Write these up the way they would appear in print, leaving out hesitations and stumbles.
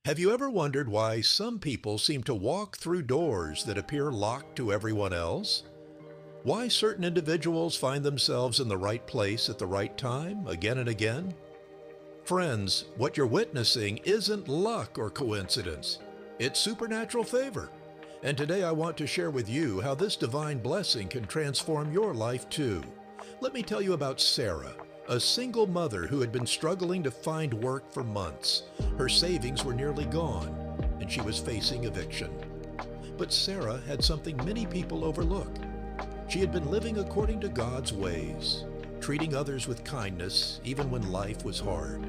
Have you ever wondered why some people seem to walk through doors that appear locked to everyone else? Why certain individuals find themselves in the right place at the right time again and again? Friends, what you're witnessing isn't luck or coincidence. It's supernatural favor. And today I want to share with you how this divine blessing can transform your life too. Let me tell you about Sarah, a single mother who had been struggling to find work for months. Her savings were nearly gone, and she was facing eviction. But Sarah had something many people overlook. She had been living according to God's ways, treating others with kindness even when life was hard.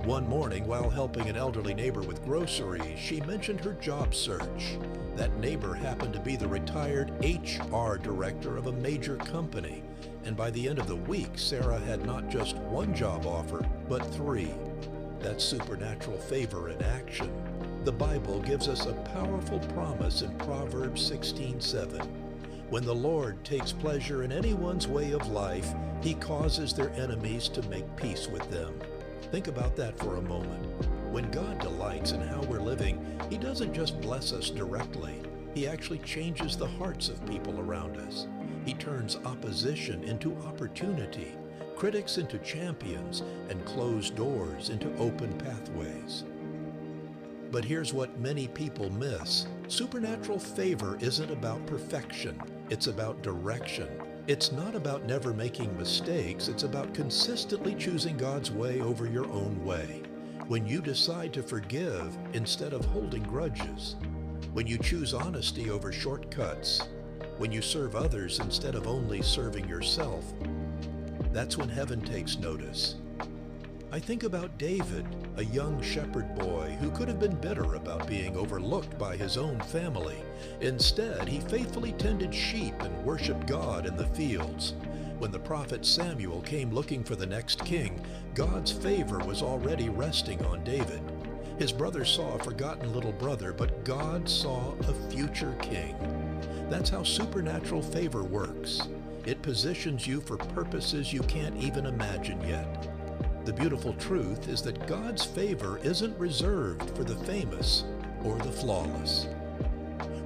One morning, while helping an elderly neighbor with groceries, she mentioned her job search. That neighbor happened to be the retired HR director of a major company, and by the end of the week, Sarah had not just one job offer, but three. That's supernatural favor in action. The Bible gives us a powerful promise in Proverbs 16:7. When the Lord takes pleasure in anyone's way of life, He causes their enemies to make peace with them. Think about that for a moment. When God delights in how we're living, He doesn't just bless us directly. He actually changes the hearts of people around us. He turns opposition into opportunity, critics into champions, and closed doors into open pathways. But here's what many people miss. Supernatural favor isn't about perfection. It's about direction. It's not about never making mistakes. It's about consistently choosing God's way over your own way. When you decide to forgive instead of holding grudges. When you choose honesty over shortcuts. When you serve others instead of only serving yourself. That's when heaven takes notice. I think about David, a young shepherd boy who could have been bitter about being overlooked by his own family. Instead, he faithfully tended sheep and worshiped God in the fields. When the prophet Samuel came looking for the next king, God's favor was already resting on David. His brothers saw a forgotten little brother, but God saw a future king. That's how supernatural favor works. It positions you for purposes you can't even imagine yet. The beautiful truth is that God's favor isn't reserved for the famous or the flawless.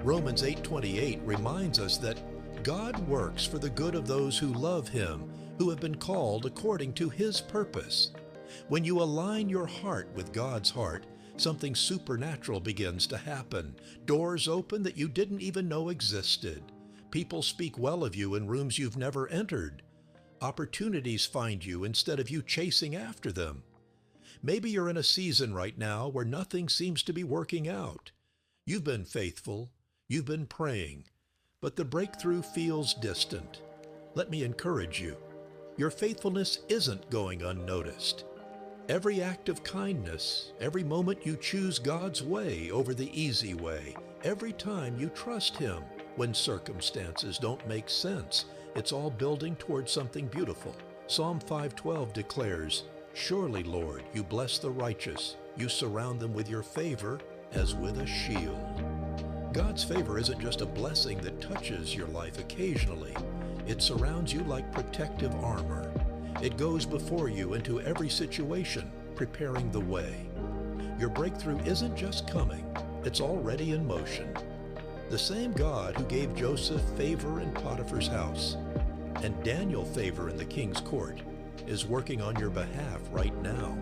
Romans 8:28 reminds us that God works for the good of those who love Him, who have been called according to His purpose. When you align your heart with God's heart, something supernatural begins to happen. Doors open that you didn't even know existed. People speak well of you in rooms you've never entered. Opportunities find you instead of you chasing after them. Maybe you're in a season right now where nothing seems to be working out. You've been faithful, you've been praying, but the breakthrough feels distant. Let me encourage you. Your faithfulness isn't going unnoticed. Every act of kindness, every moment you choose God's way over the easy way, every time you trust Him when circumstances don't make sense, it's all building towards something beautiful. Psalm 5:12 declares, "Surely, Lord, you bless the righteous. You surround them with your favor as with a shield." God's favor isn't just a blessing that touches your life occasionally. It surrounds you like protective armor. It goes before you into every situation, preparing the way. Your breakthrough isn't just coming, it's already in motion. The same God who gave Joseph favor in Potiphar's house and Daniel favor in the king's court is working on your behalf right now.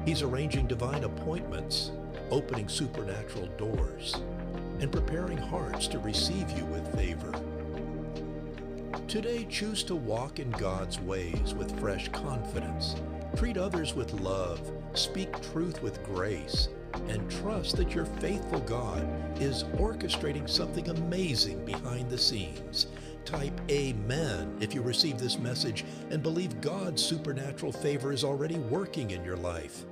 He's arranging divine appointments, opening supernatural doors, and preparing hearts to receive you with favor. Today, choose to walk in God's ways with fresh confidence. Treat others with love, speak truth with grace, and trust that your faithful God is orchestrating something amazing behind the scenes. Type Amen if you receive this message and believe God's supernatural favor is already working in your life.